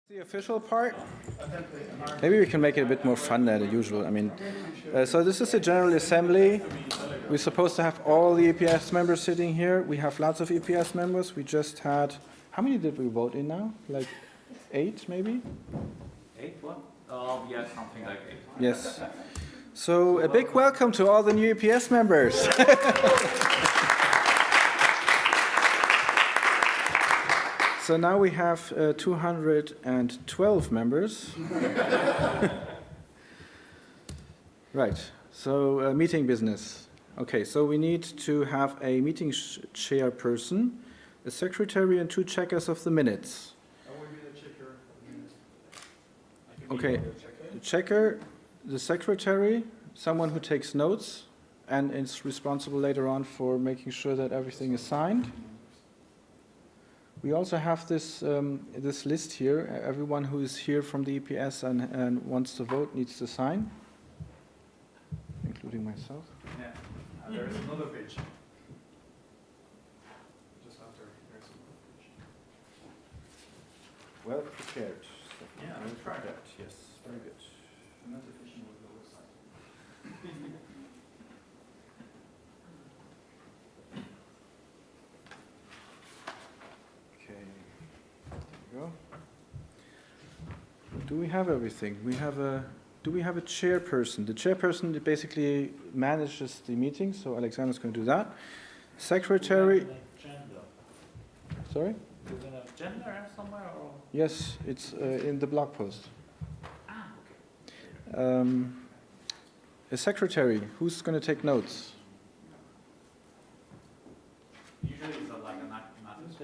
The official part, maybe we can make it a bit more fun than usual. I mean, so this is the General Assembly. We're supposed to have all the EPS members sitting here. We have lots of EPS members. We just had, how many did we vote in now? Like 8 maybe? 8 what? Yeah, something like 8. Yes. So a big welcome to all the new EPS members. So now we have 212 members. Right, so meeting business. Okay, so we need to have a meeting chairperson, a secretary, and 2 checkers of the minutes. I will be the checker of the minutes. Okay, the checker, the secretary, someone who takes notes and is responsible later on for making sure that everything is signed. We also have this this list here. Everyone who is here from the EPS and wants to vote needs to sign, including myself. Yeah, there is another page. Just after, there's another page. Well prepared. Yeah, well tried. prepared. Yes, very good. I'm not efficient with the website. Okay, there we go. Do we have everything? Do we have a chairperson? The chairperson basically manages the meeting, so Alexander's going to do that. Secretary. Sorry? Is it a gender somewhere or? Yes, it's in the blog post. Ah, okay. A secretary, who's going to take notes? Usually it's like a native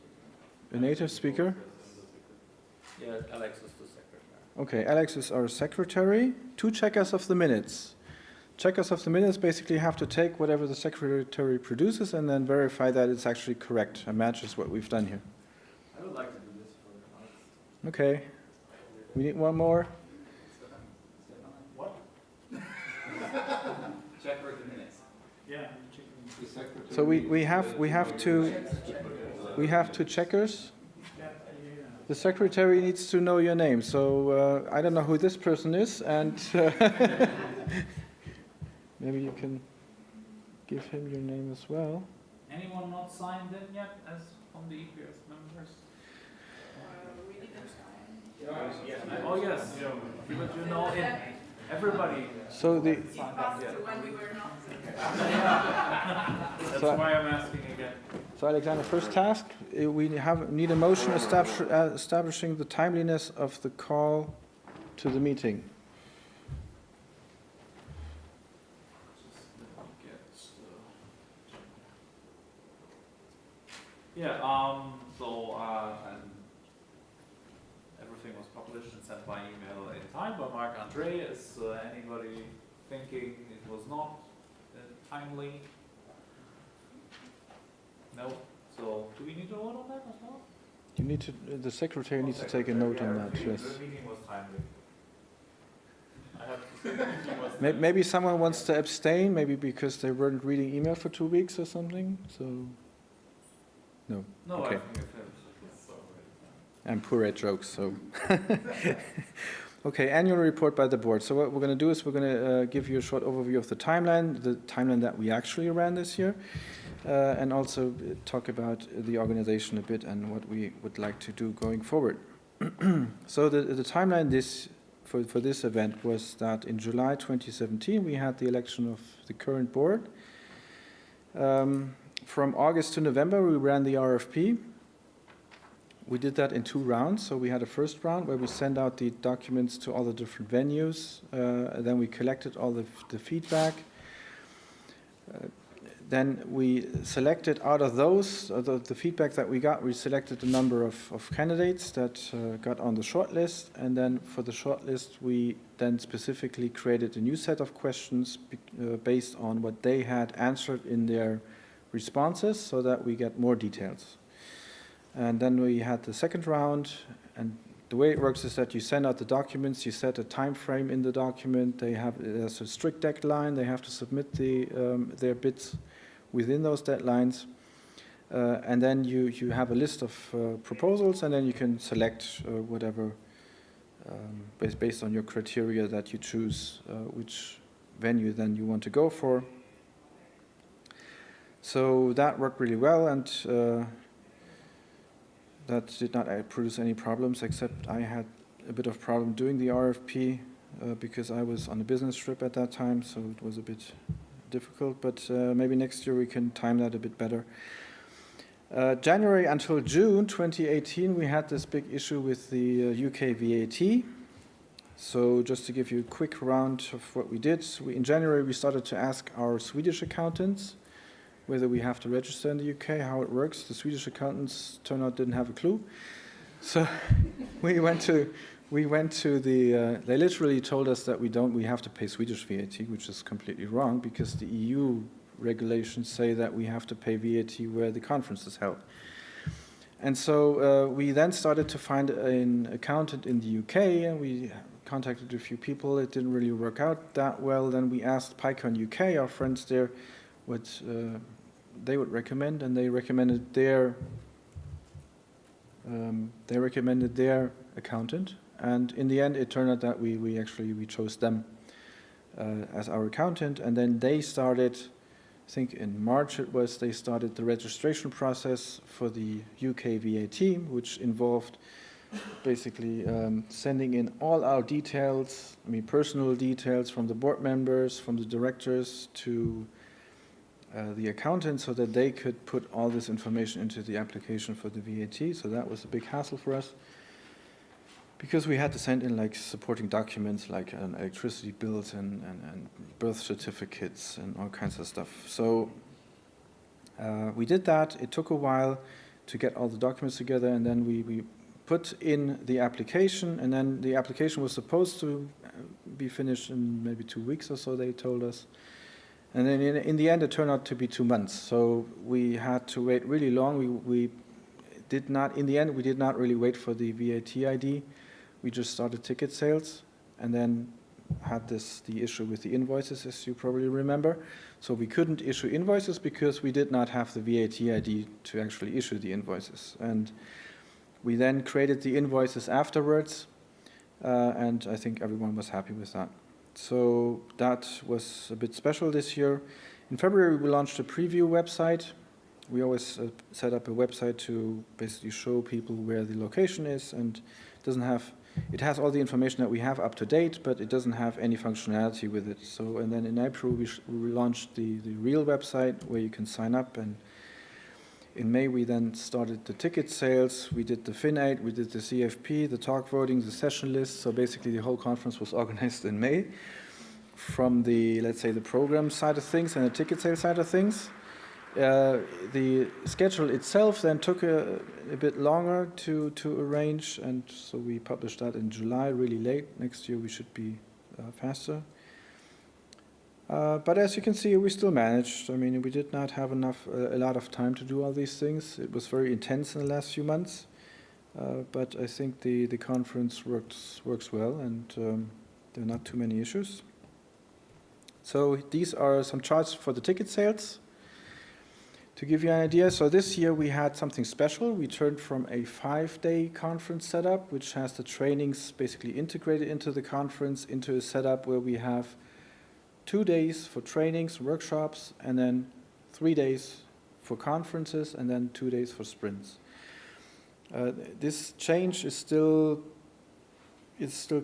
speaker. A native speaker? Yeah, Alex is the secretary. Okay, Alex is our secretary. 2 checkers of the minutes. Checkers of the minutes basically have to take whatever the secretary produces and then verify that it's actually correct and matches what we've done here. I would like to do this for the notes. Okay. We need one more. What? Check for the minutes. Yeah, I'm checking. So we have 2 checkers. The secretary needs to know your name. So I don't know who this person is, and maybe you can give him your name as well. Anyone not signed in yet as from the EPS members? We didn't sign. Oh yes, but you know it. Everybody. So the It passed when we were not. That's So- why I'm asking again. So Alexander, first task, we need a motion establishing the timeliness of the call to the meeting. Yeah, so and everything was published and sent by email in time by Mark Andre. Is anybody thinking it was not timely? No. So do we need to vote on that as well? You need to. The secretary needs to take a note on that. Yes. The meeting was timely. I have to say the meeting was Maybe someone wants to abstain, maybe because they weren't reading email for 2 weeks or something. So, no. No, Okay. I think it's already. I'm poor at jokes, so. Okay, annual report by the board. So what we're going to do is we're going to give you a short overview of the timeline that we actually ran this year, and also talk about the organization a bit and what we would like to do going forward. So the timeline for this event was that in July 2017 we had the election of the current board. From August to November we ran the RFP. We did that in 2 rounds. So we had a first round where we sent out the documents to all the different venues. Then we collected all the feedback. Then we selected out of those, the feedback that we got, we selected a number of candidates that got on the short list. And then for the short list, we then specifically created a new set of questions based on what they had answered in their responses so that we get more details. And then we had the second round, and the way it works is that you send out the documents, you set a time frame in the document, there's a strict deadline, they have to submit their bids within those deadlines, And then you have a list of proposals, and then you can select whatever based on your criteria that you choose which venue then you want to go for. So that worked really well, and that did not produce any problems, except I had a bit of problem doing the RFP because I was on a business trip at that time, so it was a bit difficult, but maybe next year we can time that a bit better. January until June 2018, we had this big issue with the UK VAT. So just to give you a quick round of what we did, in January we started to ask our Swedish accountants whether we have to register in the UK, how it works. The Swedish accountants turned out didn't have a clue. So we went to the, they literally told us that we have to pay Swedish VAT, which is completely wrong because the EU regulations say that we have to pay VAT where the conference is held. And so we then started to find an accountant in the UK, and we contacted a few people. It didn't really work out that well. Then we asked PyCon UK, our friends there, what they would recommend, and they recommended their accountant. And in the end, it turned out that we chose them as our accountant, and then they started, I think in March it was, they started the registration process for the UK VAT, which involved basically sending in all our details, personal details from the board members, from the directors to the accountant, so that they could put all this information into the application for the VAT. So that was a big hassle for us, because we had to send in supporting documents like electricity bills and birth certificates and all kinds of stuff. So we did that. It took a while to get all the documents together, and then we put in the application, and then the application was supposed to be finished in maybe 2 weeks or so, they told us. And then in the end, it turned out to be 2 months. So we had to wait really long. In the end, we did not really wait for the VAT ID. We just started ticket sales, and then had the issue with the invoices, as you probably remember. So we couldn't issue invoices because we did not have the VAT ID to actually issue the invoices. And we then created the invoices afterwards, and I think everyone was happy with that. So that was a bit special this year. In February, we launched a preview website. We always set up a website to basically show people where the location is, and it has all the information that we have up to date, but it doesn't have any functionality with it. So, and then in April, we launched the real website where you can sign up, and in May, we then started the ticket sales. We did the FinAid, we did the CFP, the talk voting, the session list. So basically, the whole conference was organized in May from the, let's say, the program side of things and the ticket sales side of things. The schedule itself then took a bit longer to arrange, and so we published that in July, really late. Next year, we should be faster. But as you can see, we still managed. We did not have a lot of time to do all these things. It was very intense in the last few months, but I think the conference works well, and there are not too many issues. So these are some charts for the ticket sales. To give you an idea, so this year we had something special. We turned from a 5-day conference setup, which has the trainings basically integrated into the conference, into a setup where we have 2 days for trainings, workshops, and then 3 days for conferences, and then 2 days for sprints. This change is still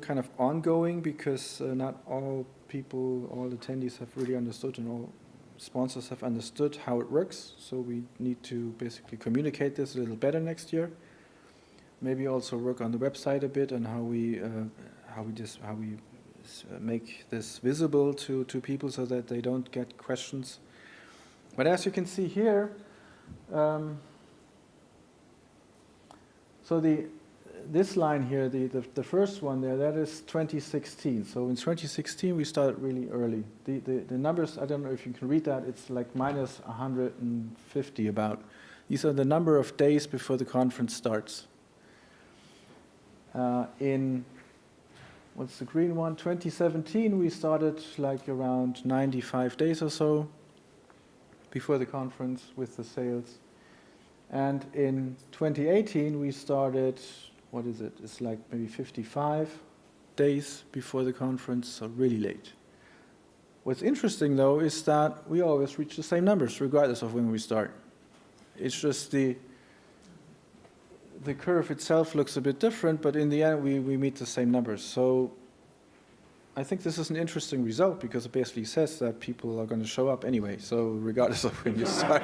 kind of ongoing, because not all attendees have really understood, and all sponsors have understood how it works. So we need to basically communicate this a little better next year. Maybe also work on the website a bit, and how we make this visible to people so that they don't get questions. But as you can see here, so this line here, the first one there, that is 2016. So in 2016 we started really early. The numbers, I don't know if you can read that, it's like minus 150 about. These are the number of days before the conference starts. What's the green one? 2017, we started like around 95 days or so before the conference with the sales. And in 2018, we started, what is it? It's like maybe 55 days before the conference, so really late. What's interesting, though, is that we always reach the same numbers, regardless of when we start. It's just the curve itself looks a bit different, but in the end, we meet the same numbers. So I think this is an interesting result, because it basically says that people are going to show up anyway, so regardless of when you start.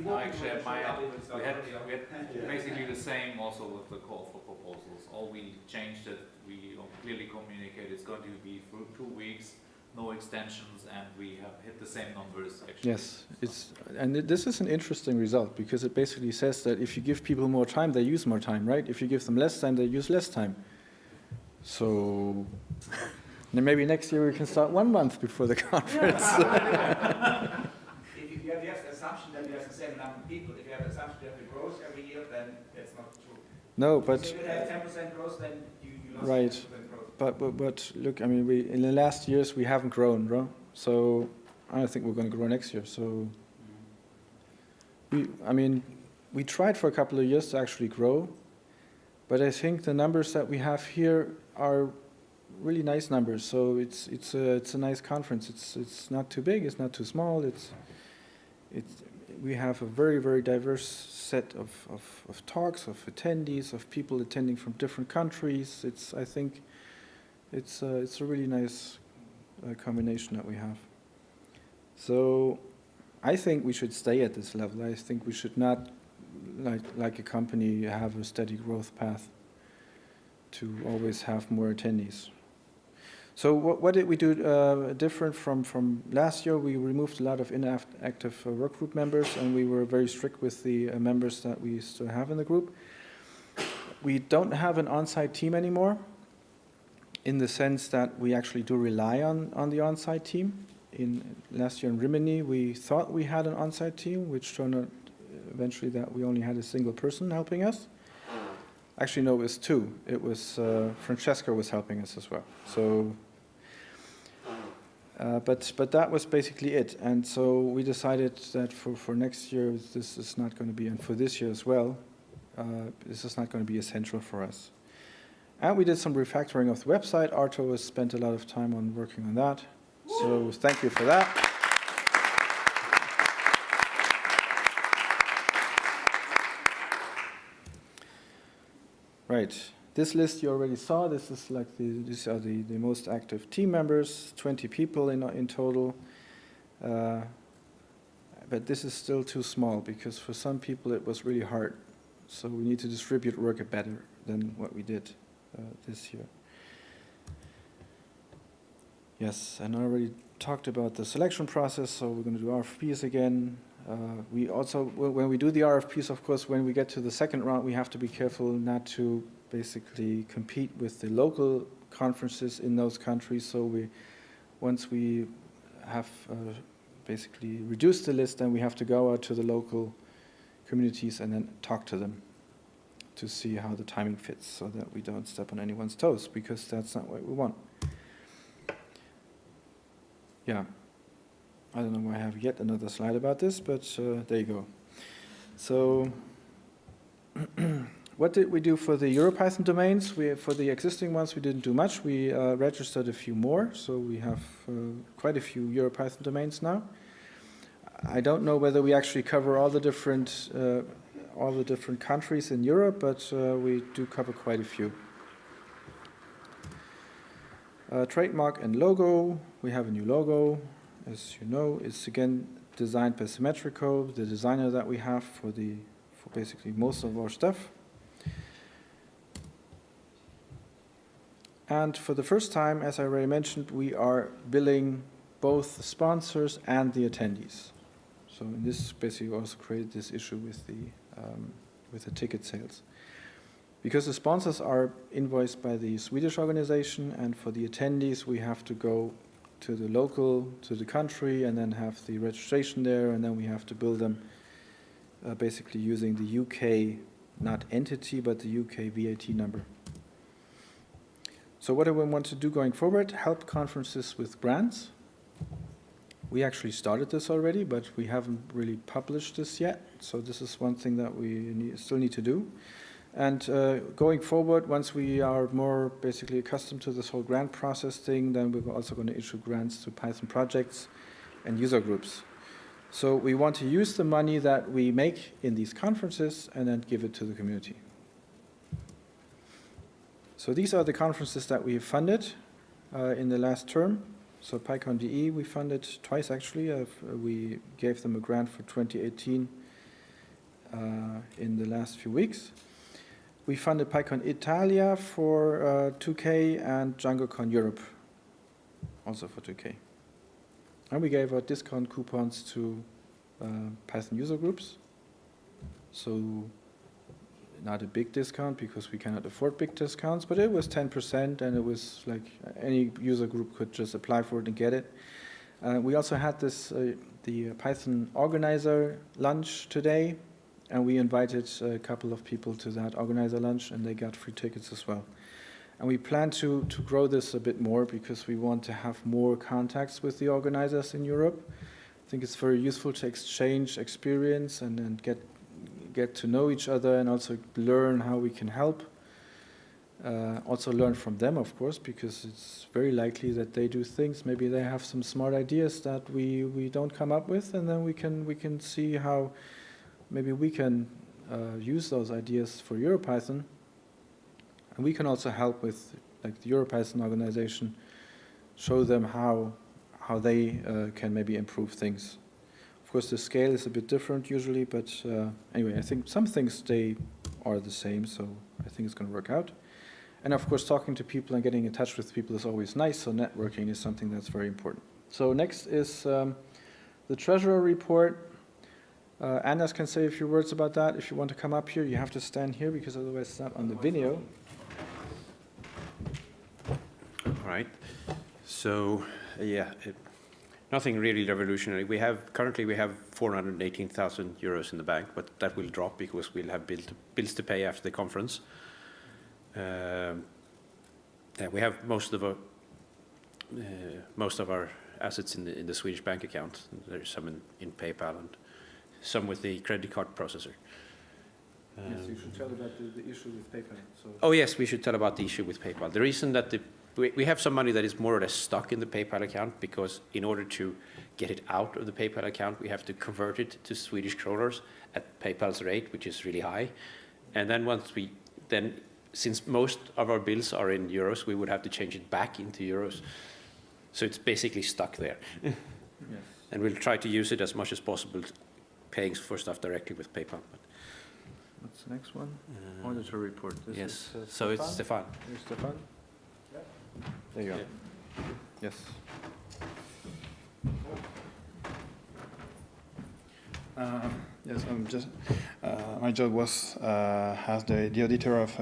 No, actually, at my end, we had basically the same also with the call for proposals. All we changed it, we clearly communicated it's going to be for 2 weeks, no extensions, and we have hit the same numbers actually. Yes, this is an interesting result, because it basically says that if you give people more time, they use more time, right? If you give them less time, they use less time. So then maybe next year we can start 1 month before the conference. If you have the assumption that you have the same number of people, if you have the assumption you have the growth every year, then that's not true. No, but So if you have 10% growth, then you lost right. 10% growth. But look, I mean, in the last years we haven't grown, bro. So I don't think we're going to grow next year. So we tried for a couple of years to actually grow, but I think the numbers that we have here are really nice numbers. So it's a nice conference. It's not too big. It's not too small. We have a very, very diverse set of talks, of attendees, of people attending from different countries. I think it's a really nice combination that we have. So I think we should stay at this level. I think we should not, like a company, have a steady growth path to always have more attendees. So what did we do different from last year? We removed a lot of inactive work group members, and we were very strict with the members that we still have in the group. We don't have an on-site team anymore, in the sense that we actually do rely on the on-site team. Last year in Rimini, we thought we had an on-site team, which turned out eventually that we only had a single person helping us. Actually, no, it was 2. It was Francesca was helping us as well. So, but that was basically it. And so we decided that for next year, this is not going to be, and for this year as well, this is not going to be essential for us. And we did some refactoring of the website. Arto has spent a lot of time on working on that. So thank you for that. Right. This list you already saw. This is like these are the most active team members, 20 people in total. But this is still too small, because for some people it was really hard. So we need to distribute work better than what we did this year. Yes, and I already talked about the selection process, so we're going to do RFPs again. We also, when we do the RFPs, of course, when we get to the second round, we have to be careful not to basically compete with the local conferences in those countries. So once we have basically reduced the list, then we have to go out to the local communities and then talk to them to see how the timing fits, so that we don't step on anyone's toes, because that's not what we want. Yeah, I don't know why I have yet another slide about this, but there you go. So what did we do for the EuroPython domains? For the existing ones, we didn't do much. We registered a few more, so we have quite a few EuroPython domains now. I don't know whether we actually cover all the different countries in Europe, but we do cover quite a few. Trademark and logo. We have a new logo. As you know, it's again designed by Symmetrico, the designer that we have for basically most of our stuff. And for the first time, as I already mentioned, we are billing both the sponsors and the attendees. So in this, basically, also created this issue with the ticket sales. Because the sponsors are invoiced by the Swedish organization, and for the attendees, we have to go to the country, and then have the registration there, and then we have to bill them basically using the UK, not entity, but the UK VAT number. So what do we want to do going forward? Help conferences with grants. We actually started this already, but we haven't really published this yet. So this is one thing that we still need to do. And going forward, once we are more basically accustomed to this whole grant process thing, then we're also going to issue grants to Python projects and user groups. So we want to use the money that we make in these conferences and then give it to the community. So these are the conferences that we have funded in the last term. So PyCon.de we funded twice actually. We gave them a grant for 2018 in the last few weeks. We funded PyCon Italia for 2K and DjangoCon Europe also for 2K. And we gave out discount coupons to Python user groups. So not a big discount because we cannot afford big discounts, but it was 10% and it was like any user group could just apply for it and get it. We also had this, the Python organizer lunch today, and we invited a couple of people to that organizer lunch and they got free tickets as well. And we plan to grow this a bit more because we want to have more contacts with the organizers in Europe. I think it's very useful to exchange experience and get to know each other and also learn how we can help. Also learn from them, of course, because it's very likely that they do things. Maybe they have some smart ideas that we don't come up with, and then we can see how maybe we can use those ideas for EuroPython. And we can also help with like the EuroPython organization, show them how they can maybe improve things. Of course, the scale is a bit different usually, but anyway, I think some things they are the same, so I think it's going to work out. And of course, talking to people and getting in touch with people is always nice, so networking is something that's very important. So next is the Treasurer report. Anders can say a few words about that. If you want to come up here, you have to stand here because otherwise it's not on the video. All right. So, nothing really revolutionary. Currently we have 418,000 euros in the bank, but that will drop because we'll have bills to pay after the conference. We have most of our assets in the Swedish bank account. There's some in PayPal and some with the credit card processor. Yes, you should tell about the issue with PayPal. So. Oh yes, we should tell about the issue with PayPal. The reason that we have some money that is more or less stuck in the PayPal account because in order to get it out of the PayPal account, we have to convert it to Swedish kronors at PayPal's rate, which is really high. And then since most of our bills are in euros, we would have to change it back into euros. So it's basically stuck there. Yes. And we'll try to use it as much as possible, paying for stuff directly with PayPal. But what's the next one? Auditor report. This yes, is, so it's Stefan. Here's Stefan. Yeah. There you are. Yes. Yes, my job was as the auditor of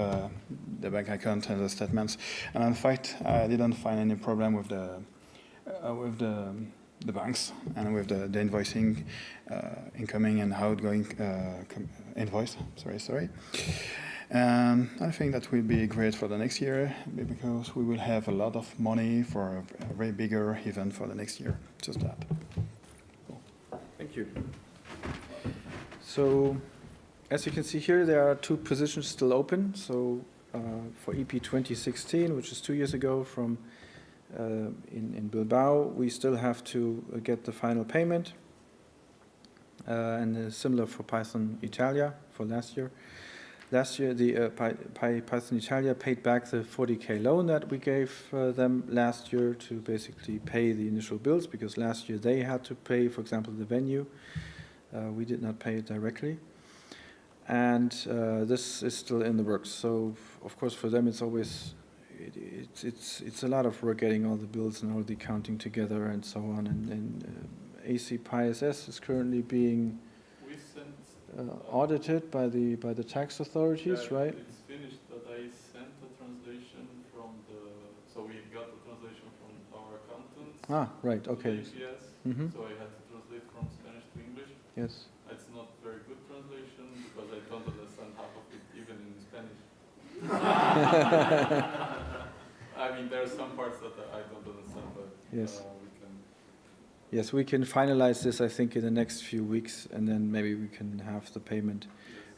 the bank account and the statements, and in fact, I didn't find any problem with the banks and with the invoicing, incoming and outgoing invoice. Sorry. And I think that will be great for the next year because we will have a lot of money for a very bigger event for the next year. Just that. Thank you. So, as you can see here, there are 2 positions still open. So, for EP 2016, which is 2 years ago from in Bilbao, we still have to get the final payment. And similar for Python Italia for last year. Last year, the Python Italia paid back the 40K loan that we gave them last year to basically pay the initial bills, because last year they had to pay, for example, the venue. We did not pay it directly. And this is still in the works. So, of course, for them it's always, it's a lot of work getting all the bills and all the accounting together and so on. And AC PySS is currently being audited by the tax authorities, right? It's finished, but I sent a translation so we got the translation from our accountants. Ah, right, okay. To the EPS, so I had to translate from Spanish to English. Yes. It's not very good translation because I don't understand half of it even in Spanish. I mean, there are some parts that I don't understand, but yes. Yes, we can finalize this, I think, in the next few weeks, and then maybe we can have the payment.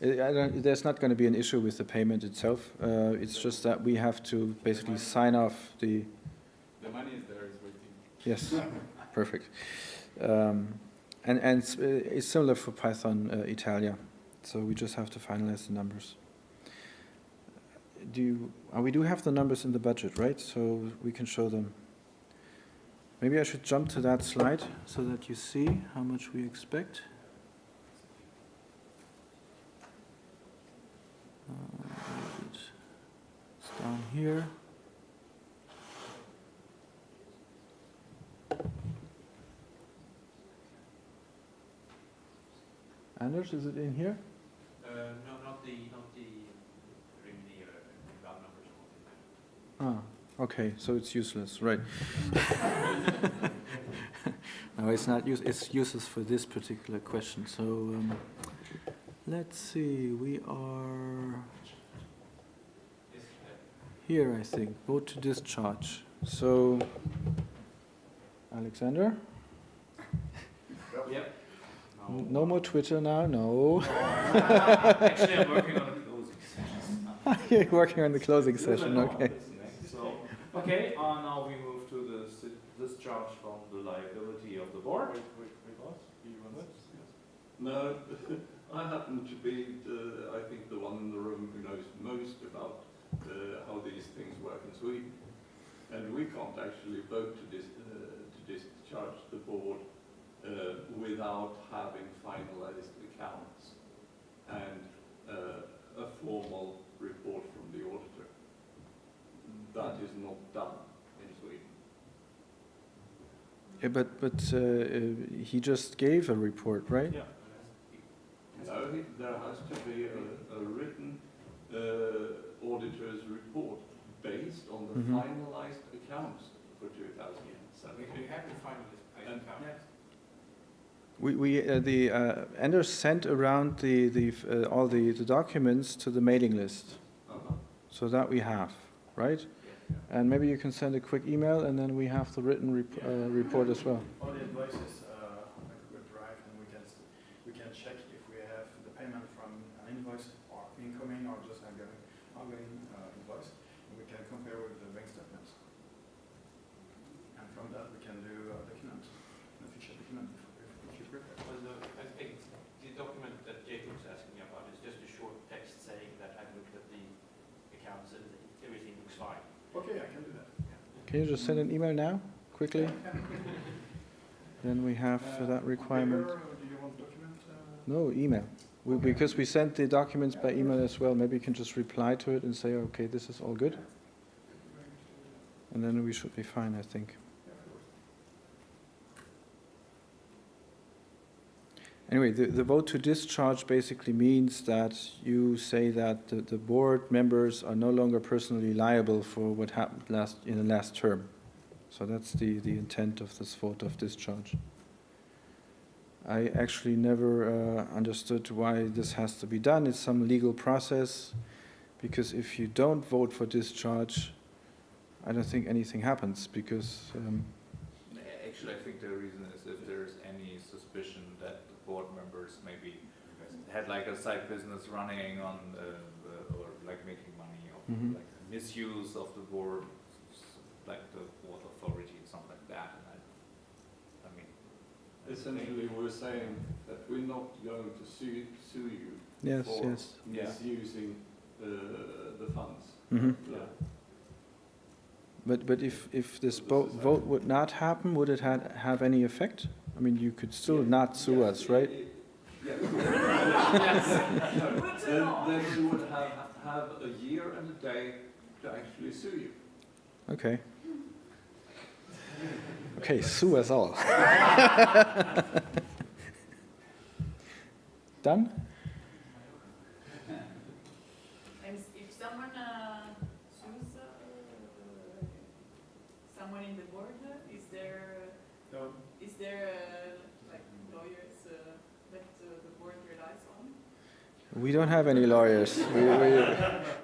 There's not going to be an issue with the payment itself. It's just that we have to basically sign off the. The money is there, is waiting. Yes, perfect. And it's similar for Python Italia, so we just have to finalize the numbers. We do have the numbers in the budget, right? So we can show them. Maybe I should jump to that slide so that you see how much we expect. It's down here. Anders, is it in here? No, not the Rimini round numbers. Ah, okay, so it's useless, right? No, it's not it's useless for this particular question. So let's see, we are here, I think. Vote to discharge. So, Alexander? Yep. No more Twitter now, no. Actually, I'm working on the closing sessions. You're working on the closing session, okay. So, okay, now we move to the discharge from the liability of the board. Wait, what? You want that? Yes. No, I happen to be, I think, the one in the room who knows most about how these things work in Sweden. And we can't actually vote to discharge the board without having finalized accounts and a formal report from the auditor. That is not done in Sweden. Yeah, but he just gave a report, right? Yeah. No, there has to be a written auditor's report based on the Mhm. finalized accounts for 2017. We have to finalize And- accounts. Anders sent around all the documents to the mailing list, so that we have, right? And maybe you can send a quick email, and then we have the written report as well. All the invoices like a good drive, and we can check if we have the payment from an invoice or incoming or just ongoing invoice. And we can compare with the bank statements. And from that we can do a document, an official document if you prefer. Well, I think the document that Jacob's asking me about is just a short text saying that I've looked at the accounts and everything looks fine. Okay, I can do that. Can you just send an email now, quickly? Then we have that requirement. Paper, or do you want document? No, email. Because we sent the documents by email as well. Maybe you can just reply to it and say, okay, this is all good. And then we should be fine, I think. Anyway, the vote to discharge basically means that you say that the board members are no longer personally liable for what happened in the last term. So that's the intent of this vote of discharge. I actually never understood why this has to be done. It's some legal process, because if you don't vote for discharge, I don't think anything happens, because Actually, I think the reason is if there's any suspicion that the board members maybe had like a side business running on or like making money or Mhm. like misuse of the board, like the board authority and something like that. And I mean, Essentially, we're saying that we're not going to sue you yes, for yes. misusing the funds. Hmm. Yeah. But if this vote would not happen, would it have any effect? I mean, you could still not sue us, right? Yes. Good to know. Then you would have a year and a day to actually sue you. Okay. Okay, sue us all. Done? And if someone sues someone in the board, is there No. like lawyers that the board relies on? We don't have any lawyers.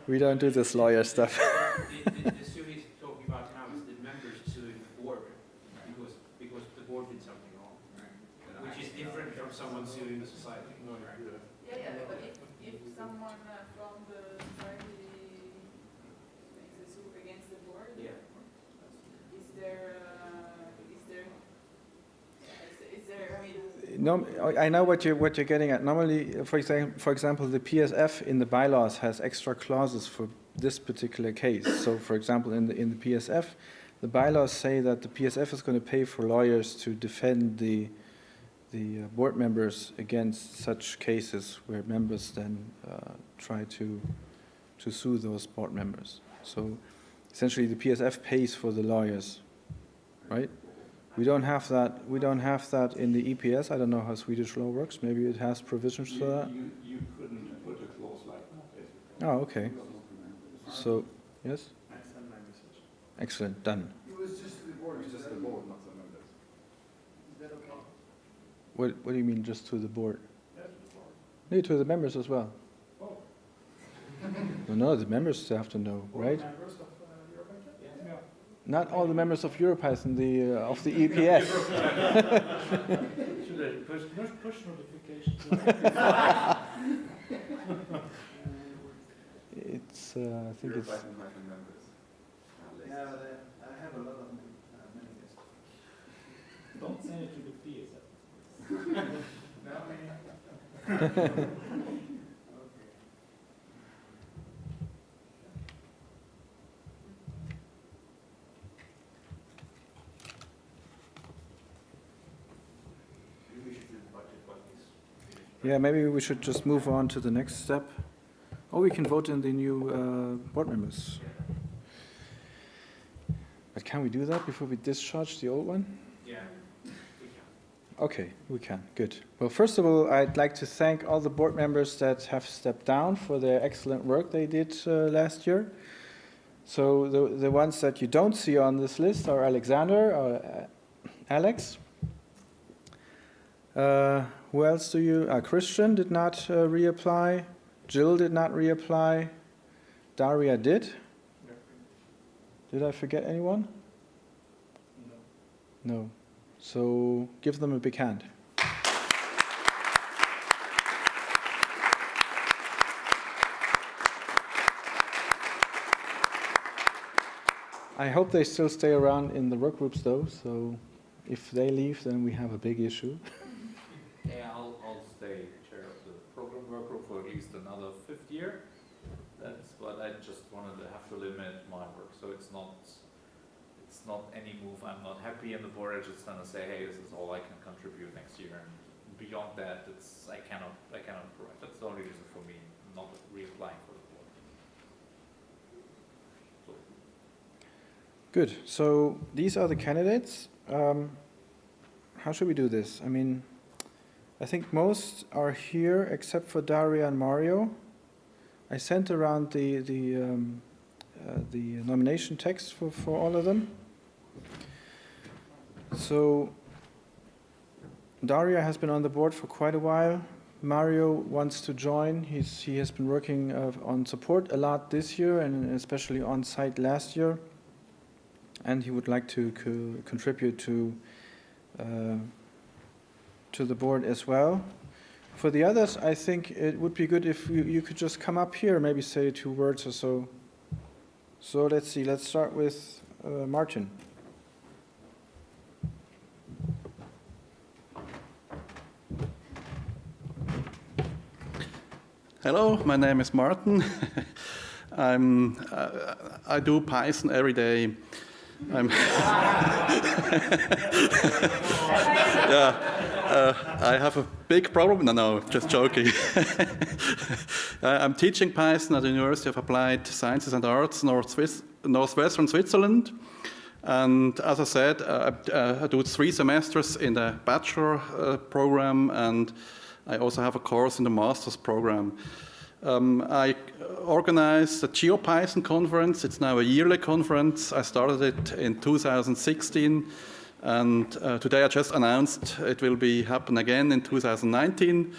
We don't do this lawyer stuff. The sue he's talking about now is the members suing the board because the board did something wrong. someone suing the society. Yeah, but if someone from the society makes a suit against the board, Yeah. is there, I mean, No, I know what you're getting at. Normally, for example, the PSF in the bylaws has extra clauses for this particular case. So, for example, in the PSF, the bylaws say that the PSF is going to pay for lawyers to defend the board members against such cases where members then try to sue those board members. So, essentially, the PSF pays for the lawyers, right? We don't have that. We don't have that in the EPS. I don't know how Swedish law works. Maybe it has provisions for that. You couldn't put a clause like that, basically. Oh, okay. So, yes. I send my message. Excellent. Done. It was just to the board. It was just the board, not the members. Is that okay? What do you mean, just to the board? Yes, the board. No, to the members as well. Oh. Well, no, the members have to know, right? Members of European? Yeah. Not all the members of Europeissen, of the EPS. Should I push notifications? It's, I think it's. Yeah, I have a lot of manifests. Don't send it to the PSF. Okay. Maybe we should do the budget what is. Yeah, maybe we should just move on to the next step. Or we can vote in the new board members. But can we do that before we discharge the old one? Yeah. Okay, we can. Good. Well, first of all, I'd like to thank all the board members that have stepped down for their excellent work they did last year. So the ones that you don't see on this list are Alexander, or Alex. Who else do you? Christian did not reapply. Jill did not reapply. Daria did. Did I forget anyone? No. So give them a big hand. I hope they still stay around in the work groups though, so if they leave then we have a big issue. Yeah, I'll stay chair of the program work group for at least another 5th year. But I just wanted to have to limit my work, so it's not any move I'm not happy in the board. I just gonna say, hey, this is all I can contribute next year, and beyond that, I cannot provide. That's the only reason for me not reapplying for the board. So. Good. So these are the candidates. How should we do this? I mean, I think most are here except for Daria and Mario. I sent around the nomination text for all of them. So Daria has been on the board for quite a while. Mario wants to join. He has been working on support a lot this year and especially on site last year. And he would like to contribute to the board as well. For the others, I think it would be good if you could just come up here, maybe say 2 words or so. So let's see, let's start with Martin. Hello, my name is Martin. I do Python every day. I have a big problem. No, just joking. I'm teaching Python at the University of Applied Sciences and Arts, Northwestern Switzerland. And as I said, I do 3 semesters in the bachelor program, and I also have a course in the master's program. I organize the GeoPython conference. It's now a yearly conference. I started it in 2016, and today I just announced it will happen again in 2019.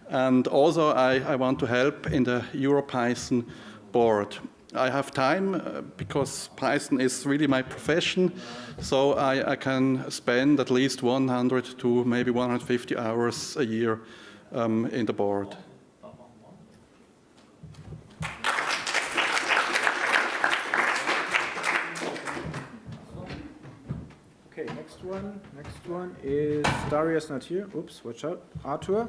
And also I want to help in the EuroPython board. I have time because Python is really my profession, so I can spend at least 100 to maybe 150 hours a year in the board. Okay, next one. Next one is Darius not here. Oops, watch out. Arthur.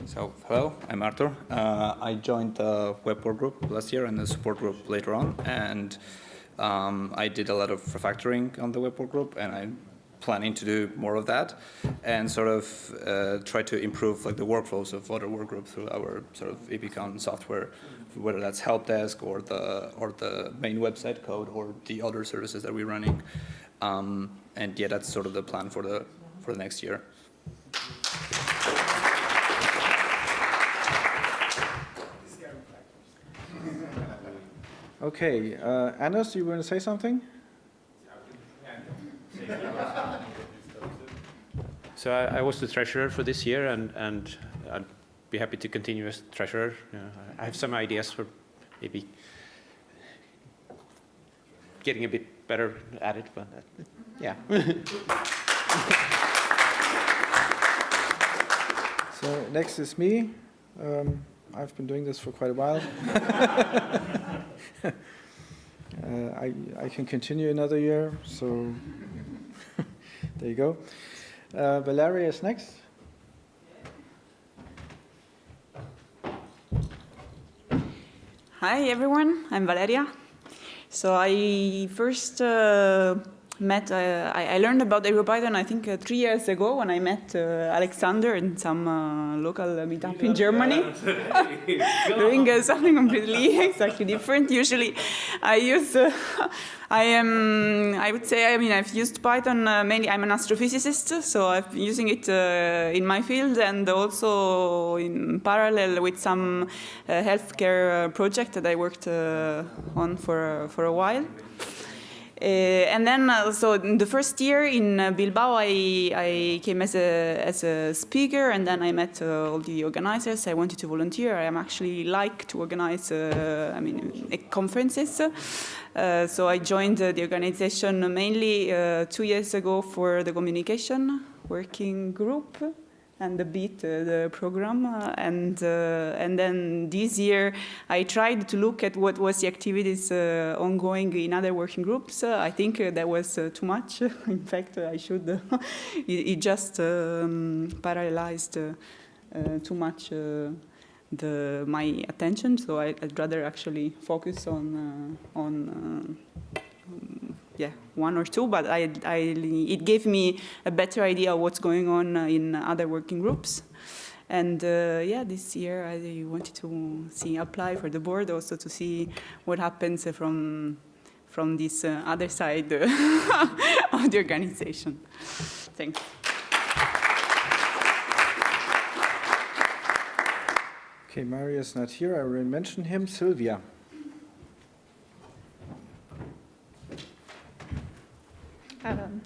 So, hello, I'm Arthur. I joined the web work group last year and the support group later on, and I did a lot of refactoring on the web work group, and I'm planning to do more of that, and sort of try to improve like the workflows of other work groups through our sort of EPCon software, whether that's help desk or the main website code or the other services that we're running, and yeah, that's sort of the plan for the next year. Okay, Anders, you want to say something? So I was the treasurer for this year, and I'd be happy to continue as treasurer. I have some ideas for maybe getting a bit better at it, but yeah. So next is me. I've been doing this for quite a while. I can continue another year, so there you go. Valeria is next. Hi everyone, I'm Valeria. So I first met, I learned about EuroPython I think 3 years ago when I met Alexander in some local meetup in Germany, doing something completely exactly different. Usually I use, I would say, I've used Python mainly, I'm an astrophysicist, so I've been using it in my field and also in parallel with some healthcare project that I worked on for a while. And then, so in the first year in Bilbao, I came as a speaker, and then I met all the organizers. I wanted to volunteer. I am actually like to organize, conferences. So I joined the organization mainly 2 years ago for the communication working group and the BEAT, the program. And then this year, I tried to look at what was the activities ongoing in other working groups. I think that was too much. In fact, I should. It just paralyzed too much my attention. So I'd rather actually focus on one or two, but it gave me a better idea of what's going on in other working groups. And this year I wanted to apply for the board, also to see what happens from this other side of the organization. Thanks. Okay, Mario is not here. I will mention him. Sylvia.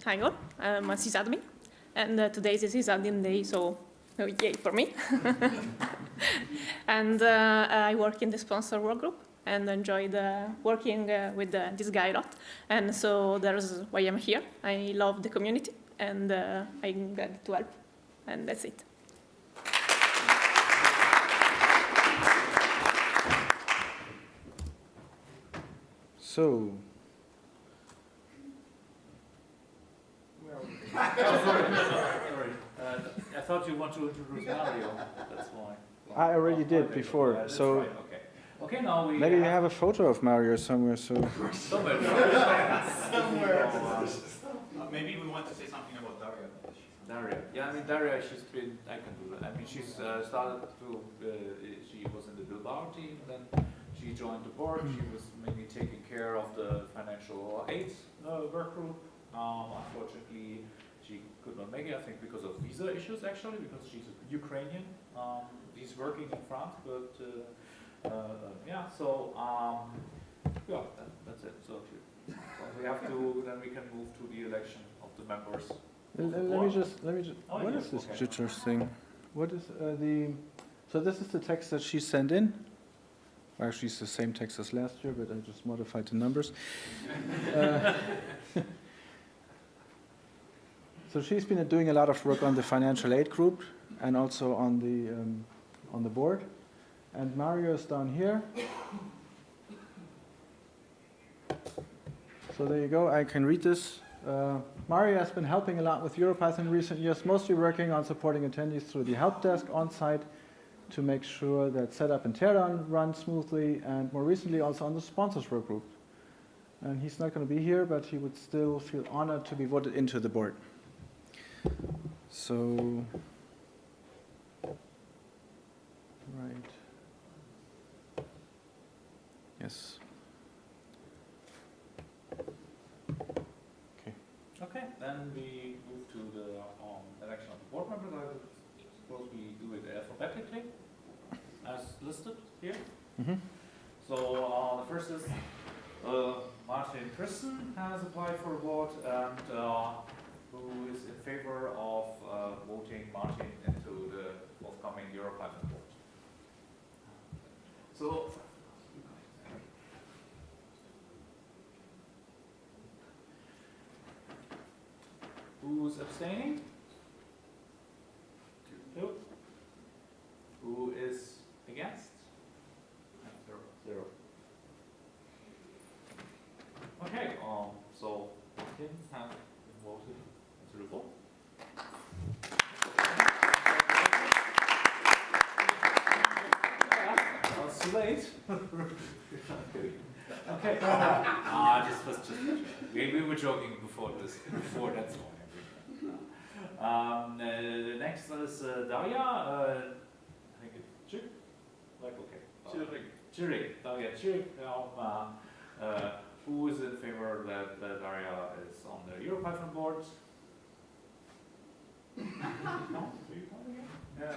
Hi all, I'm a sysadmin, and today is a sysadmin day, so yay for me. And I work in the sponsor work group and enjoyed working with this guy a lot, and so that's why I'm here. I love the community, and I'm glad to help, and that's it. So, Sorry. I thought you want to introduce Mario. That's why. I already did before. That's So right. Okay. Now we maybe you have a photo of Mario somewhere. So somewhere. Maybe we want to say something about Daria. Daria. Yeah, Daria, she's been, I can do that. She's started to, she was in the Bilbao team, then she joined the board. She was mainly taking care of the financial aid work group. Unfortunately, she could not make it, I think, because of visa issues, actually, because she's a Ukrainian. She's working in France, but that's it. So we have to, then we can move to the election of the members. let me just. Oh, What yeah, is this okay. jitters thing? What is so this is the text that she sent in. Actually, it's the same text as last year, but I just modified the numbers. So she's been doing a lot of work on the financial aid group and also on the board. And Mario is down here. So there you go. I can read this. Mario has been helping a lot with Europath in recent years, mostly working on supporting attendees through the help desk on site to make sure that setup and teardown run smoothly, and more recently also on the sponsors work group. And he's not going to be here, but he would still feel honored to be voted into the board. So, right. Yes. Okay, then we move to the election of the board members. I suppose we do it alphabetically, as listed here. Mm-hmm. So the first is Martin Christen has applied for a vote, and who is in favor of voting Martin into the forthcoming Europath board. So. Who's abstaining? 2. Who is against? 0. Okay, so Tim has been voted into the vote. That's too late. Okay. Just we were joking before that's all. The next is Daria. I think it's Chik. Like okay. Chirik. Daria Chirik. Who is in favor that Daria is on the Europython board? No? Do you want again? Yeah,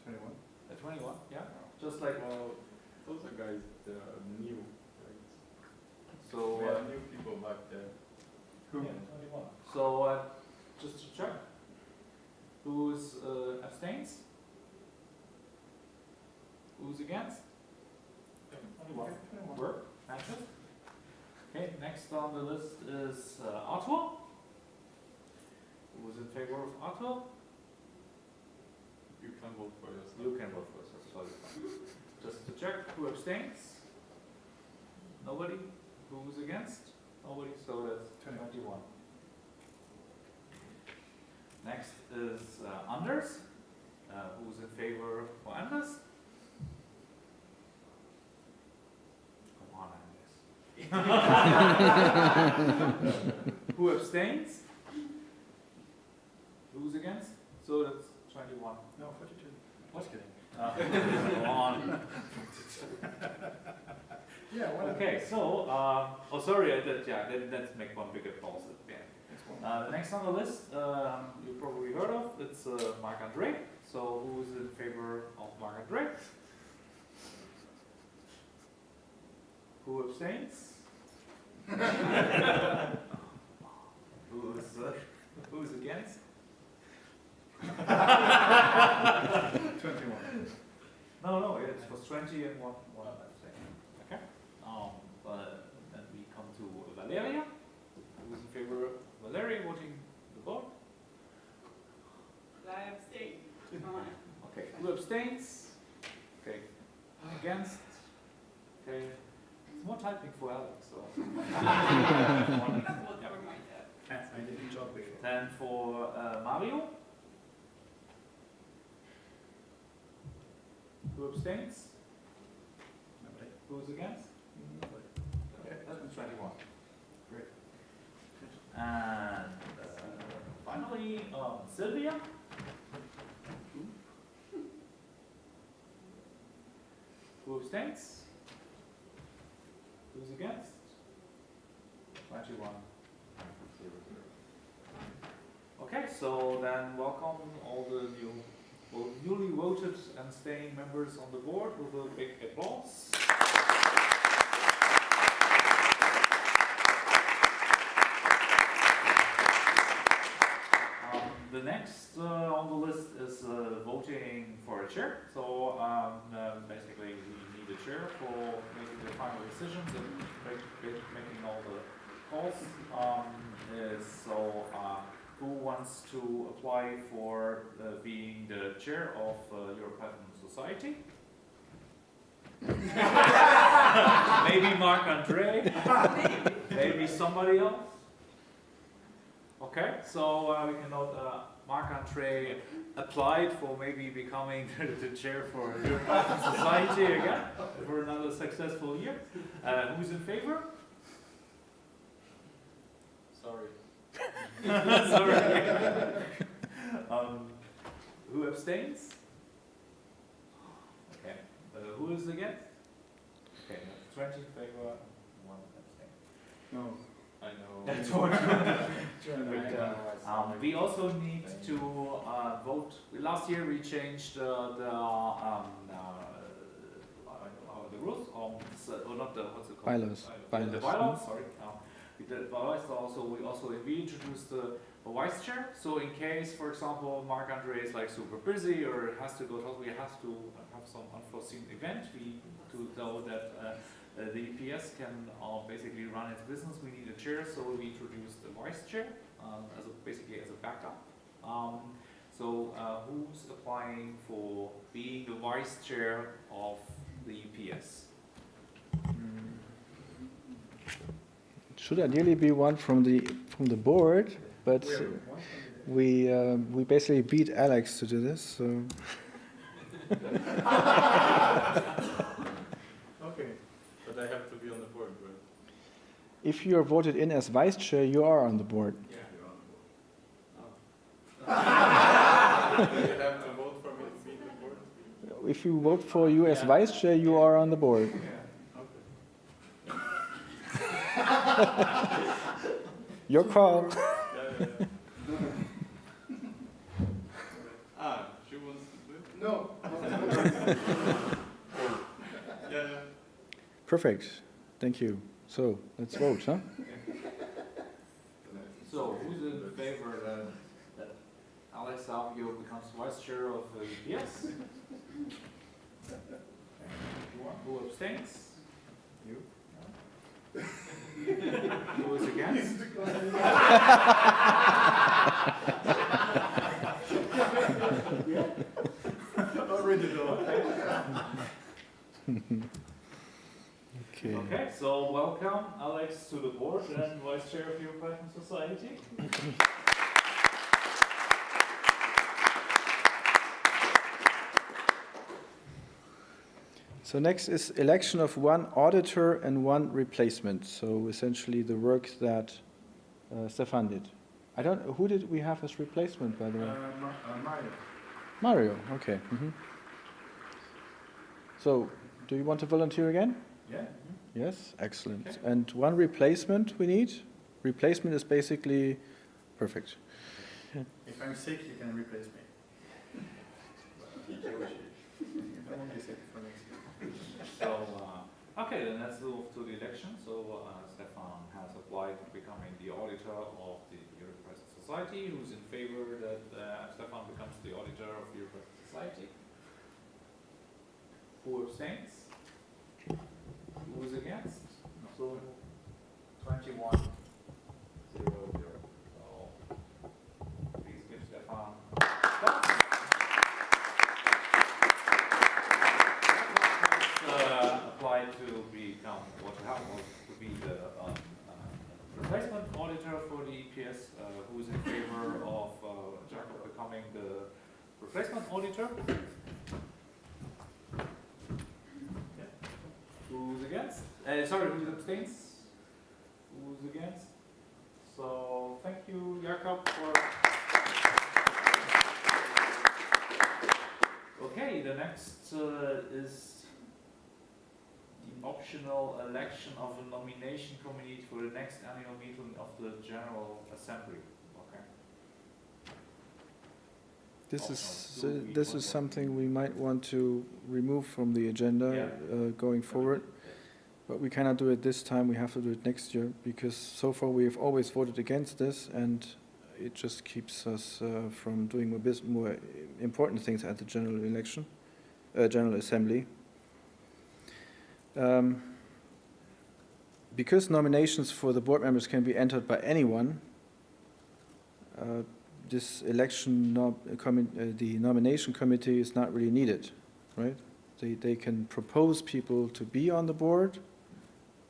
21. 21. Yeah. Just like Those are guys that are new, right? so. We have new people back there. Yeah, 21. So just to check. Who's abstains? Who's against? 21. Work. Matches. Okay, next on the list is Arthur. Who's in favor of Arthur? You can vote for yourself. You can vote for yourself. Sorry. Just to check, who abstains? Nobody. Who's against? Nobody. So that's 21. Next is Anders. Who's in favor for Anders? Come on, Anders. Who abstains? Who's against? So that's 21. No, 42. What? Just kidding. Come on. Yeah, whatever. Okay, so, sorry, let's make one big applause at the end. The next on the list, you probably heard of, it's Marc-André. So who's in favor of Marc-André? Who abstains? Who's against? 21. No, it was 20 and one abstain. Okay. Then we come to Valeria. Who's in favor of Valeria voting the board? I abstain. Okay. Who abstains? Okay. Against? Okay. It's more typing for Alex. So. I did the job before. Then for Mario. Who abstains? Nobody. Who's against? Nobody. Okay, that's 21. Great. And finally, Sylvia. Who abstains? Who's against? 21. Okay, so then welcome all the newly voted and staying members on the board with a big applause. The next on the list is voting for a chair. So basically, we need a chair for making the final decisions and making all the calls. Who wants to apply for being the chair of European Society? Maybe Marc-André? Maybe somebody else? Okay, so we can note Marc-André applied for maybe becoming the chair for European Society again for another successful year. Who's in favor? Sorry. Sorry. Who abstains? Okay. Who is against? Okay, 20 in favor, 1 abstain. No. I know. That's what. We also need to vote. Last year we changed the rules, or not the, what's it called? Bylaws. The bylaws, sorry. The bylaws also, we introduced the vice chair. So in case, for example, Marc-André is like super busy or has to go to, we have to have some unforeseen event, to know that the EPS can basically run its business. We need a chair, so we introduced the vice chair basically as a backup. Who's applying for being the vice chair of the EPS? It should ideally be one from the board, but we basically beat Alex to do this. So. Okay, but I have to be on the board, right? If you are voted in as vice chair, you are on the board. Yeah, you're on the board. Do you have to vote for me to be on the board? If you vote for you as vice chair, you are on the board. Yeah, Your call. yeah. She wants to do it? No. Yeah. Perfect. Thank you. So let's vote, huh? So who's in favor that Alex Savio becomes vice chair of EPS? Who abstains? You? Who is against? Already know. Okay. Okay, so welcome Alex to the board and vice chair of European Society. So next is election of one auditor and one replacement. So essentially the work that Stefan did. Who did we have as replacement, by the way? Mario. Mario, okay. So, do you want to volunteer again? Yeah. Yes, excellent. Okay. And one replacement we need? Replacement is basically perfect. If I'm sick, you can replace me. I won't be sick for next year. So, okay, then let's move to the election. So, Stefan has applied to becoming the auditor of the European Society. Who's in favor that Stefan becomes the auditor of the European Society? Who abstains? Who is against? So, 21, 0, 0. So, please give Stefan applied to become to be the replacement auditor for the EPS. Who is in favor of Jacob becoming the replacement auditor? Who's against? Who abstains? Who's against? So thank you, Jakob, for. Okay, the next is the optional election of a nomination committee for the next annual meeting of the General Assembly. Okay. This is something we might want to remove from the agenda going forward. But we cannot do it this time, we have to do it next year, because so far we have always voted against this, and it just keeps us from doing more important things at the general election, General Assembly. Because nominations for the board members can be entered by anyone, this election, the nomination committee is not really needed, right? They can propose people to be on the board,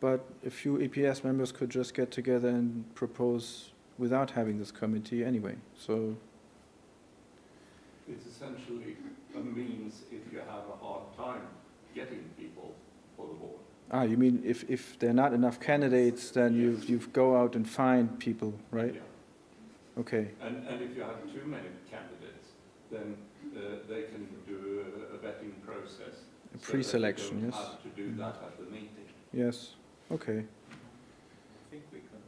but a few EPS members could just get together and propose without having this committee anyway. So It's essentially a means if you have a hard time getting people for the board. Ah, you mean if there are not enough candidates, then you go out and find people, right? Yeah. Okay. And if you have too many candidates, then they can do a vetting process. A pre-selection, so that you yes. don't have to do that at the meeting. Yes. Okay. I think we can.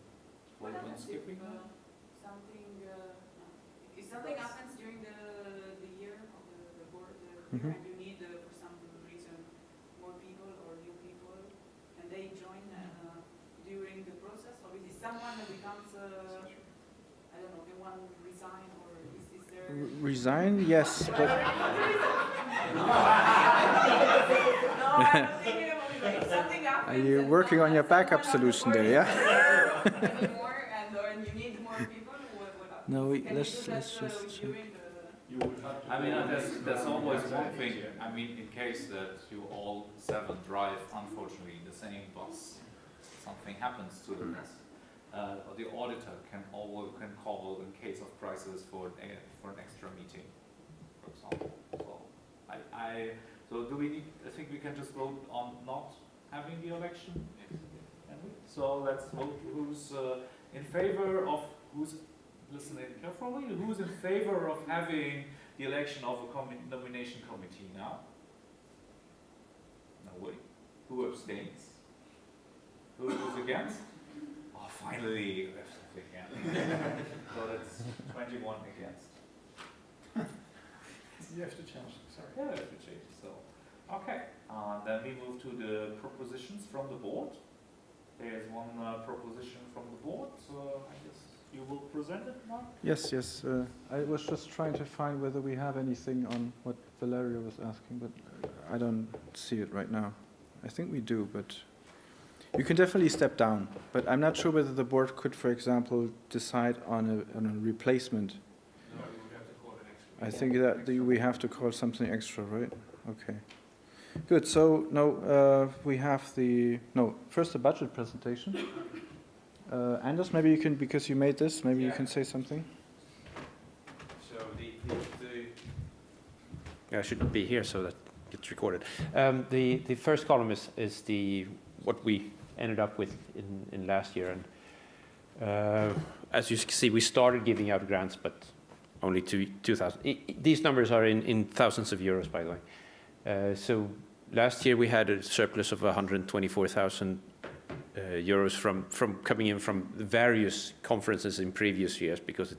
What Well, happens skip if we can. something, if something happens during the year of the board, Mhm. and you need for some reason more people or new people, and they join during the process, or is it someone that becomes, I don't know, they want to resign, or is there? Resign? Yes, but No, I'm not thinking about it. If something happens. are you working on your backup solution there? Yeah. Anymore, and you need more people. What happens? No, Can let's you do that, just check. during the? You would have to I mean, do there's always one thing, I mean, in case that you all 7 drive, unfortunately, the same bus, something happens to the rest, the auditor can call in case of crisis for an extra meeting, for example. So do we need, I think we can just vote on not having the election? Can we? So let's vote who's in favor of, who's listening carefully, who's in favor of having the election of a nomination committee now? Nobody. Who abstains? Who's against? Oh, finally, again. So that's 21 against. You have to change, sorry. Yeah, we have to change. So, okay. Then we move to the propositions from the board. There's one proposition from the board. I guess you will present it, Mark? Yes, yes. I was just trying to find whether we have anything on what Valeria was asking, but I don't see it right now. I think we do, but you can definitely step down. But I'm not sure whether the board could, for example, decide on a replacement. No, we would have to call an extra. I think that we have to call something extra, right? Okay. Good. So now we have first the budget presentation. Anders, maybe you can, because you made this, maybe you can say something. So I should be here so that gets recorded. The first column is what we ended up with in last year, and as you can see, we started giving out grants, but only to 2,000. These numbers are in thousands of euros, by the way. So last year we had a surplus of 124,000 euros from coming in from various conferences in previous years, because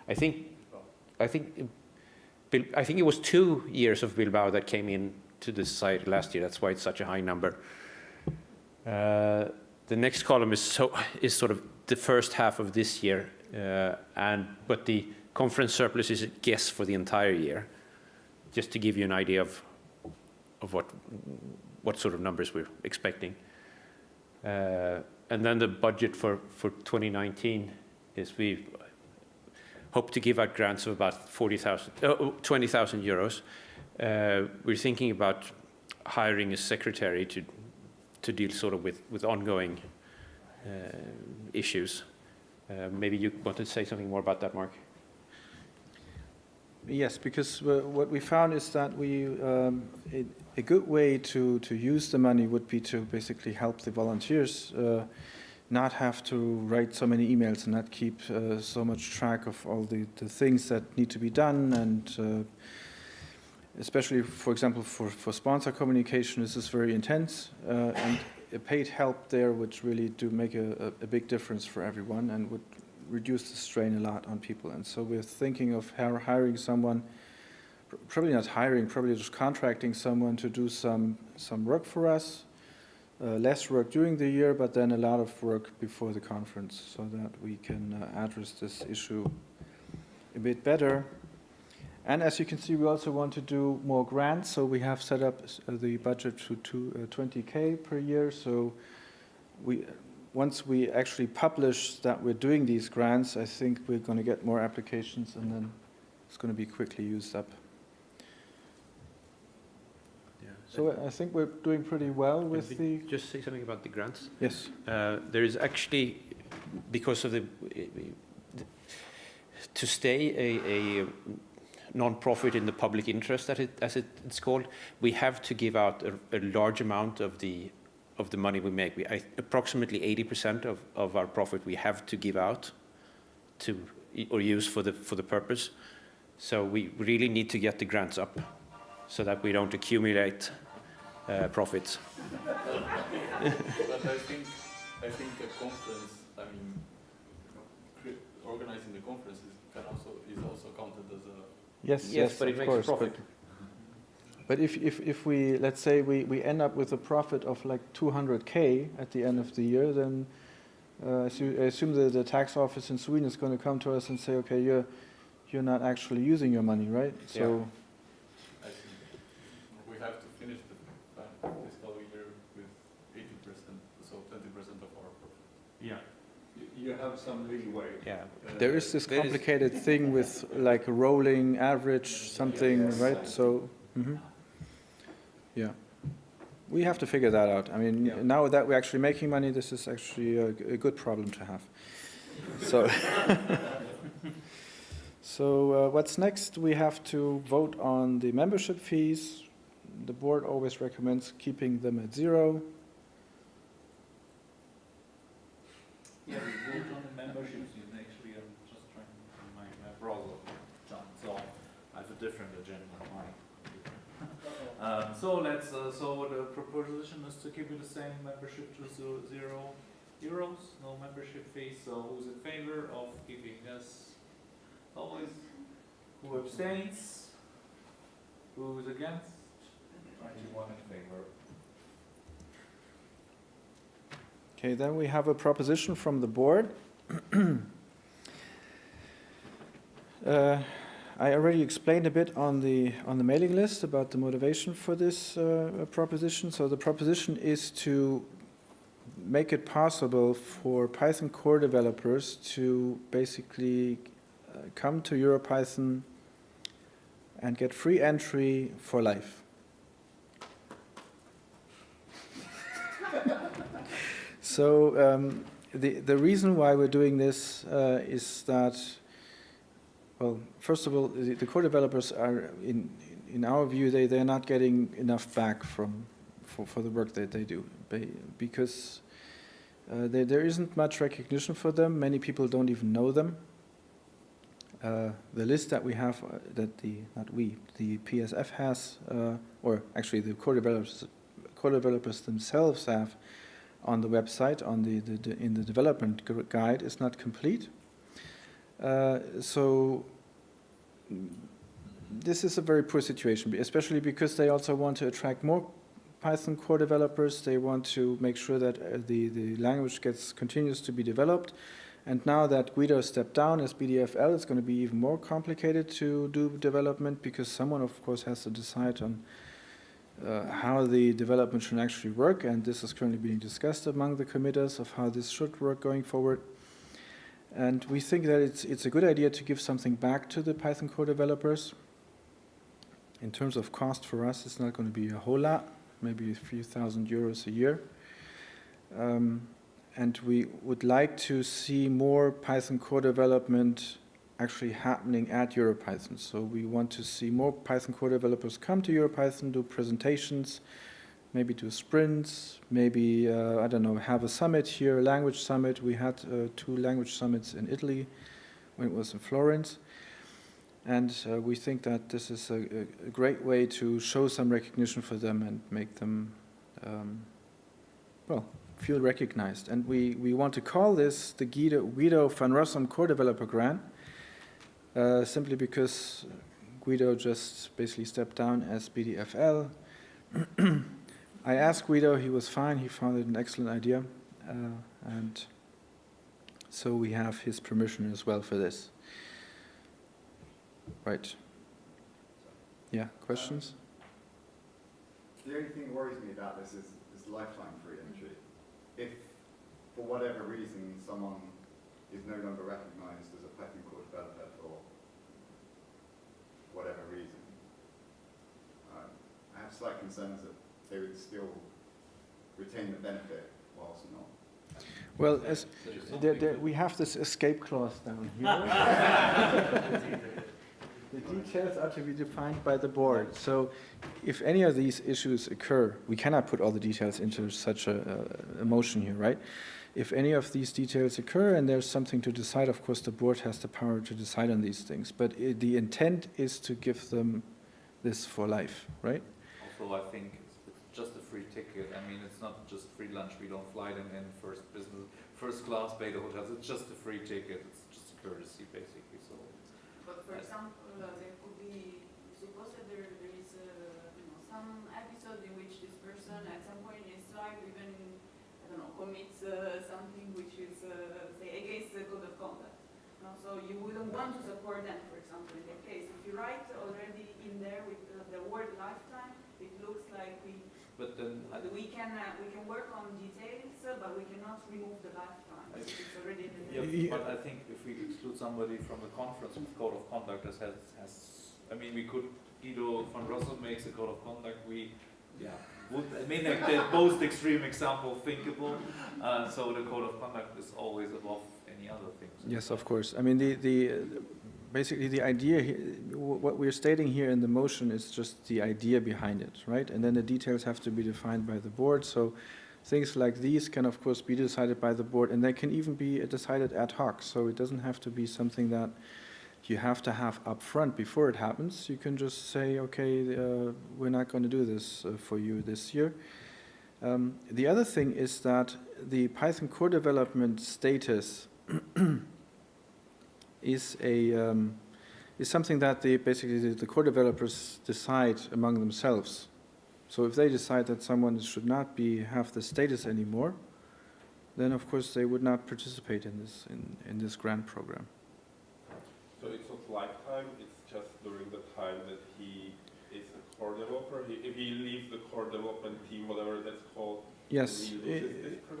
I think it was 2 years of Bilbao that came in to the society last year. That's why it's such a high number. The next column is sort of the first half of this year, but the conference surplus is a guess for the entire year, just to give you an idea of what sort of numbers we're expecting. And then the budget for 2019 is we hope to give out grants of about 20,000 euros. We're thinking about hiring a secretary to deal sort of with ongoing issues. Maybe you want to say something more about that, Mark? Yes, because what we found is that a good way to use the money would be to basically help the volunteers not have to write so many emails and not keep so much track of all the things that need to be done, and especially, for example, for sponsor communication, this is very intense, and a paid help there would really do make a big difference for everyone and would reduce the strain a lot on people. And so we're thinking of hiring someone, probably not hiring, probably just contracting someone to do some work for us, less work during the year, but then a lot of work before the conference, so that we can address this issue a bit better. And as you can see, we also want to do more grants, so we have set up the budget to 20K per year. So once we actually publish that we're doing these grants, I think we're going to get more applications, and then it's going to be quickly used up. So I think we're doing pretty well with the... Just say something about the grants? Yes. There is actually, because of to stay a non-profit in the public interest, as it's called, we have to give out a large amount of the money we make. Approximately 80% of our profit we have to give out to or use for the purpose. So we really need to get the grants up, so that we don't accumulate profits. But I think a conference, I mean, organizing the conference is also counted as a... Yes, but it makes a profit. But if we, let's say we end up with a profit of like 200K at the end of the year, then I assume the tax office in Sweden is going to come to us and say, okay, you're not actually using your money, right? So I see. We have to finish the fiscal year with 80%, so 20% of our profit. Yeah. You have some leeway. Yeah. there is this complicated thing with like a rolling average something, right? So, yeah. We have to figure that out. I mean, now that we're actually making money, this is actually a good problem to have. So, so what's next? We have to vote on the membership fees. The board always recommends keeping them at 0. Yeah, we vote on the memberships. Actually, I'm just trying to find my browser, John. So I have a different agenda on mine. So the proposition is to keep it the same membership to €0, no membership fee. So who's in favor of keeping this always? Who abstains? Who's against? 21 in favor. Okay, then we have a proposition from the board. I already explained a bit on the mailing list about the motivation for this proposition. So the proposition is to make it possible for Python core developers to basically come to EuroPython and get free entry for life. So the reason why we're doing this is that, well, first of all, the core developers are, in our view, they're not getting enough back for the work that they do, because there isn't much recognition for them. Many people don't even know them. The list that we have, that the PSF has, or actually the core developers themselves have on the website, in the development guide, is not complete. So this is a very poor situation, especially because they also want to attract more Python core developers. They want to make sure that the language continues to be developed. And now that Guido stepped down as BDFL, it's going to be even more complicated to do development, because someone, of course, has to decide on how the development should actually work, and this is currently being discussed among the committers of how this should work going forward. And we think that it's a good idea to give something back to the Python core developers. In terms of cost for us, it's not going to be a whole lot, maybe a few €1,000 a year. And we would like to see more Python core development actually happening at EuroPython. So we want to see more Python core developers come to EuroPython, do presentations, maybe do sprints, maybe, I don't know, have a summit here, a language summit. We had 2 language summits in Italy when it was in Florence. And we think that this is a great way to show some recognition for them and make them, well, feel recognized. And we want to call this the Guido van Rossum Core Developer Grant, simply because Guido just basically stepped down as BDFL. I asked Guido, he was fine, he found it an excellent idea. And so we have his permission as well for this. Right. Yeah, questions? The only thing that worries me about this is lifetime free entry. If, for whatever reason, someone is no longer recognized as a Python core developer for whatever reason, I have slight concerns that they would still retain the benefit whilst not. Well, as we have this escape clause down here. The details are to be defined by the board. So if any of these issues occur, we cannot put all the details into such a motion here, right? If any of these details occur and there's something to decide, of course, the board has the power to decide on these things. But the intent is to give them this for life, right? Also, I think it's just a free ticket. I mean, it's not just free lunch. We don't fly them in first class, pay the hotels. It's just a free ticket. It's just a courtesy, basically. So. But for example, there could be, suppose that there is some episode in which this person at some point in his life even, I don't know, commits something which is, say, against the code of conduct. So you wouldn't want to support them, for example, in that case. If you write already in there with the word lifetime, it looks like but then we can work on details, but we cannot remove the lifetime. It's already in the But I think if we exclude somebody from the conference with code of conduct that has I mean, we could, Guido van Rossum makes a code of conduct, like the most extreme example thinkable, so the code of conduct is always above any other things. Yes, of course. I mean, basically the idea here, what we're stating here in the motion is just the idea behind it, right? And then the details have to be defined by the board. So things like these can, of course, be decided by the board, and they can even be decided ad hoc. So it doesn't have to be something that you have to have up front before it happens. You can just say, okay, we're not going to do this for you this year. The other thing is that the Python core development status is something that basically the core developers decide among themselves. So if they decide that someone should not have the status anymore, then of course they would not participate in this grant program. So it's not lifetime, it's just during the time that he is a core developer. If he leaves the core development team, whatever that's called. Yes.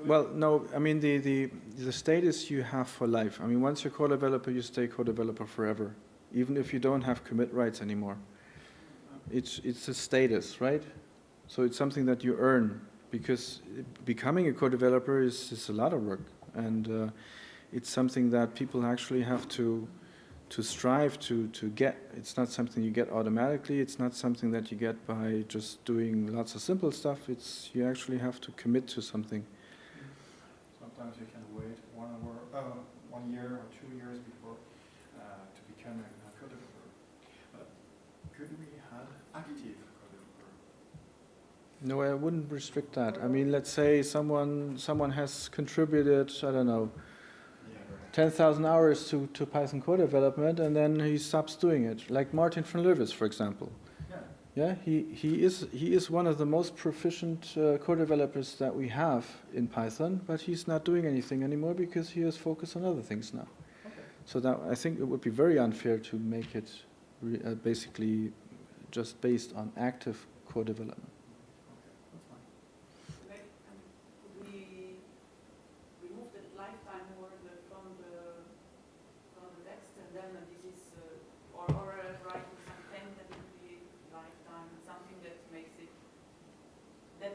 Well, no. I mean the status you have for life. I mean, once you're core developer, you stay core developer forever, even if you don't have commit rights anymore. It's a status, right? So it's something that you earn, because becoming a core developer is a lot of work, and it's something that people actually have to strive to get. It's not something you get automatically. It's not something that you get by just doing lots of simple stuff. You actually have to commit to something. Sometimes you can wait 1 year or 2 years before to become a code developer. But could we have active code developer? No, I wouldn't restrict that. I mean, let's say someone has contributed, I don't know, 10,000 hours to Python core development, and then he stops doing it. Like Martin van Leuvis, for example. Yeah, he is one of the most proficient core developers that we have in Python, but he's not doing anything anymore because he is focused on other things now. Okay. So that I think it would be very unfair to make it basically just based on active core development.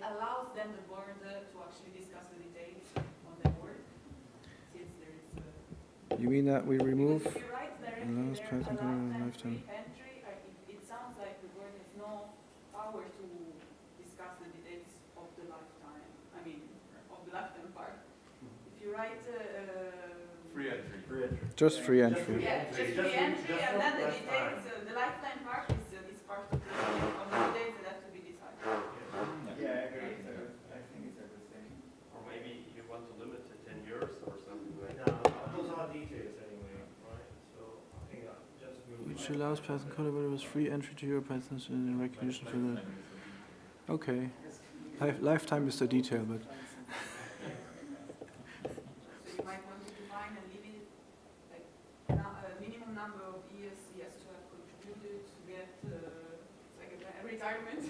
Allows then the board to actually discuss the details on the board, since there is You mean that we remove? If you write directly there, a lifetime entry, it sounds like the board has no power to discuss the details of the lifetime. I mean, of the lifetime part. If you write free entry. Just free entry. Yeah, just free entry, and then the details. The lifetime part is part of the details that have to be decided. Yeah, I agree. I think it's everything. Or maybe you want to limit to 10 years or something like that. No, those are details anyway, right? So I think just move. Which allows Python core developers free entry to your Python in recognition for the. Okay. Lifetime is the detail, but So you might want to define a limit, like a minimum number of years he has to have contributed to get, it's like a retirement.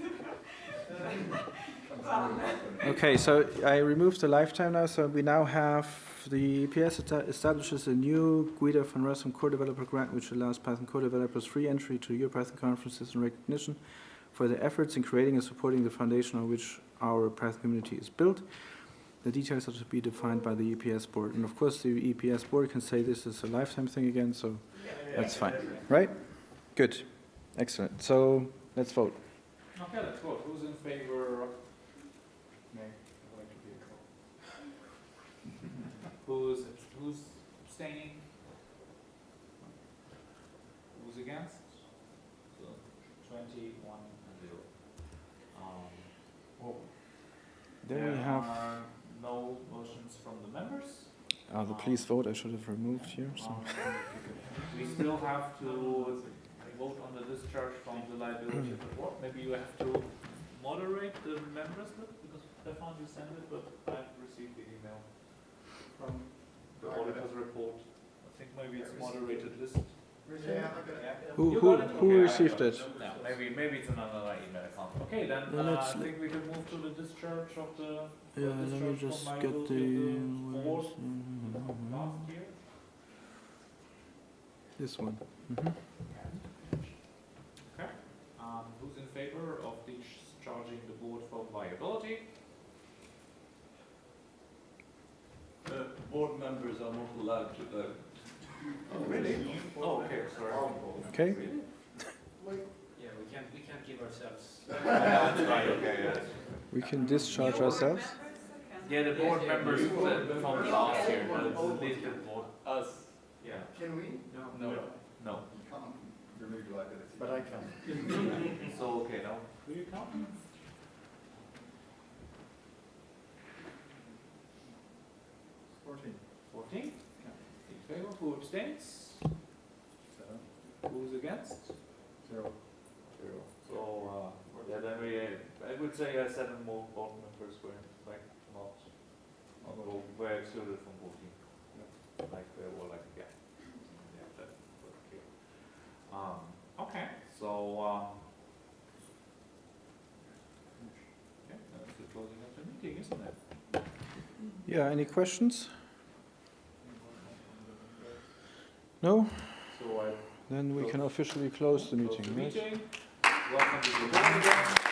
okay, so I removed the lifetime now, so we now have the EPS establishes a new Guida von Rossum core developer grant, which allows Python core developers free entry to your Python conferences and recognition for their efforts in creating and supporting the foundation on which our Python community is built. The details are to be defined by the EPS board. And of course, the EPS board can say this is a lifetime thing again, so that's fine. Right? Good. Excellent. So let's vote. Okay, let's vote. Who's in favor? Who's abstaining? Who's against? So 21 and 0. Then we there have are no motions from the members. the please vote. I should have removed here. So. We still have to vote on the discharge from the liability of the board. Maybe you have to moderate the members list, because Stefan, you sent it, but I've received the email from the auditor's report. I think maybe it's moderated list. Who received it? No, maybe it's another email account. Okay, then I think we can move to the discharge of the Yeah, let me just get the board last year. This one. Okay. Who's in favor of discharging the board for viability? Board members are not allowed to vote. Oh, really? Oh, okay, sorry. Okay. Yeah, we can't give ourselves. That's right, okay, yes. We can discharge ourselves. Yeah, the board members from last year, the listed board. Us. Yeah. Can we? No. You No. can't remove liability. But I can. So, okay, now, who you count? 14. 14? In favor, who abstains? 7. Who's against? 0. 0. So, yeah, then I would say 7 more board members were like not were excluded from voting. Like they were like, yeah. Yeah, that's clear. Okay, so, yeah, that's the closing of the meeting, isn't it? Yeah, any questions? No? So Then we can officially close the meeting, right? Welcome to the board again.